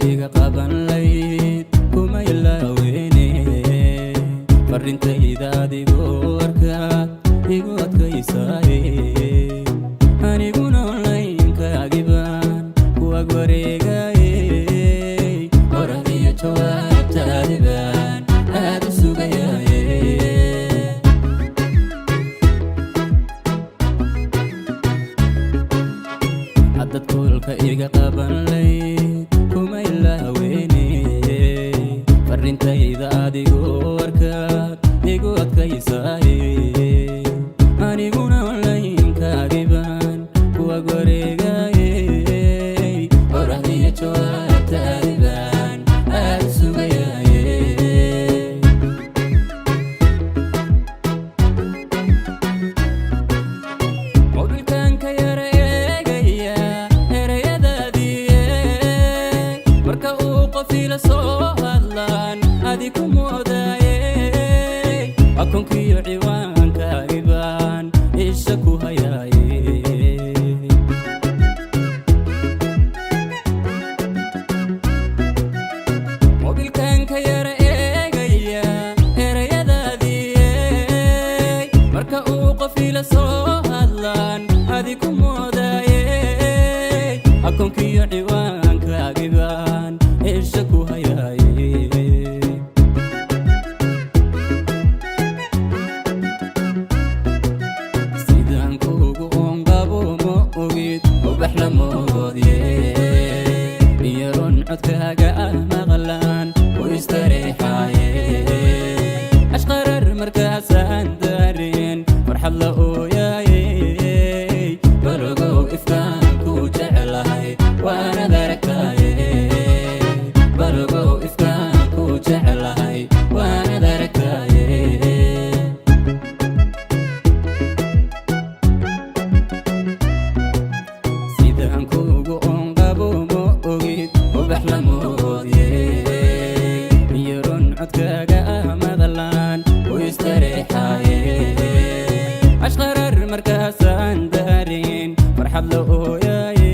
iga qaban layd kuma ilaaweyne farintayda adigoo arkaad igu adkaysaaye aniguna onlinekaagiban kuwag wareegaaye orad iyo jawaabtaadibaan aad u sugayaaye haddad kolka iga qaban layd kuma ilaaweyne farintayda adigoo arkaad igu adkaysaaye aniguna onlinekaagiban kuwag wareegaaye orad iyo jawaabtaadibaan aad u sugayaaye mobilkanka yara eegaya erayadaadii marka uu qof ila soo hadlaan adi ku moodaaye akoonkiyo ciwaankaagiban isha ku hayaaye mobilkanka yara eegaya erayadaadii marka uu qof ila soo hadlaan adi ku moodaaye akoonkiyo ciwaankaagiban isha ku hayaaye sidaan kuugu onqabo ma ogid ubax la moodye iyaroon codkaaga ah maqlaan u istareexaaye ashqarar markaasaan daareen farxad la ooyaaye balogow ifkaan ku jeclahay waanad aragtaaye balogow ifkaan ku jeclahay waanad aragtaaye sidaan kuugu onqabo ma ogid ubax la moodye iyaroon codkaaga ah maqlaan u istareexaaye ashqarar markaasaan daareen farxad la ooyaaye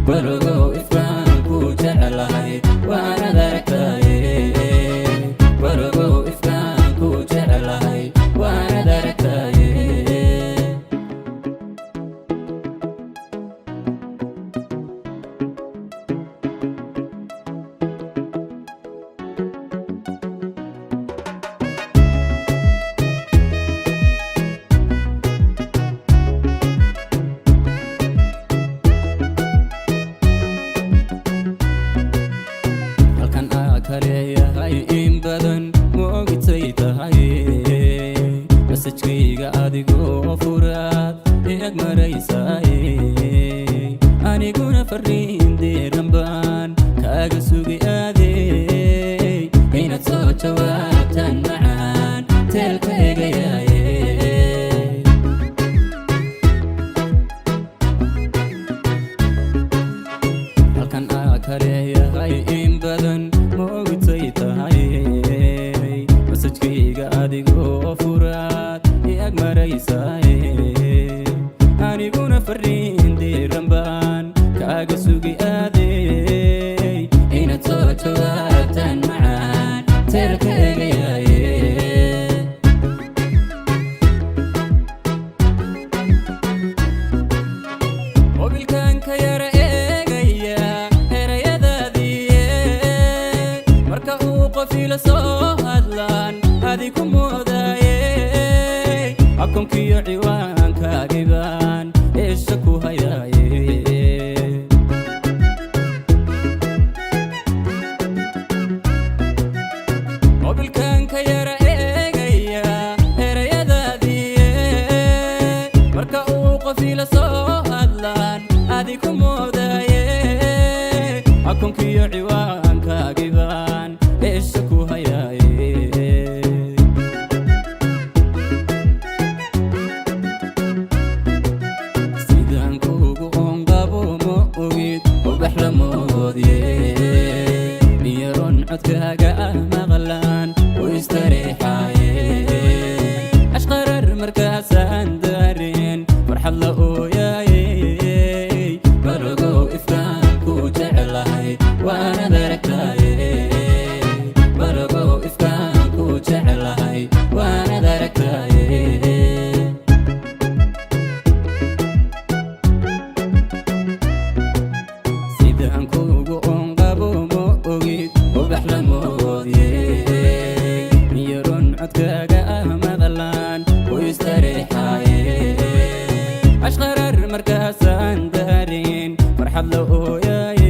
balogow ifkaan ku jeclahay waanad aragtaaye balogow ifkaan ku jeclahay waanad aragtaaye halkan aa kaleeyahay in badan ma ogitay tahay masajkayga adigoo furaad eeg maraysaaye aniguna fariin deeran baan kaaga sugi aadey inaad soo jawaabtaan macaan teelka eegayaaye halkan aa kaleeyahay in badan ma ogitay tahay masajkayga adigoo furaad eeg maraysaaye aniguna fariin deeran baan kaaga sugi aadey inaad soo jawaabtaan macaan teelka eegayaaye mobilkanka yara eegaya erayadaadii marka uu qof ila soo hadlaan adi ku moodaaye akoonkiyo ciwaankaagiban isha ku hayaaye mobilkanka yara eegaya erayadaadii marka uu qof ila soo hadlaan adi ku moodaaye akoonkiyo ciwaankaagiban isha ku hayaaye عدكاقا مغلان ويستريحاي أشقرر مركاسان دارين فرحة لأوياي برقو إفكان كو جعلهاي وانا دركتاي برقو إفكان كو جعلهاي وانا دركتاي سيدان كوغو انقابو مؤغيد وبحلمودي ميرون عدكاقا مغلان ويستريحاي أشقرر مركاسان دارين فرحة لأوياي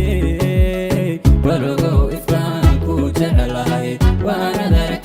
برقو إفكان كو جعلهاي وانا دركتاي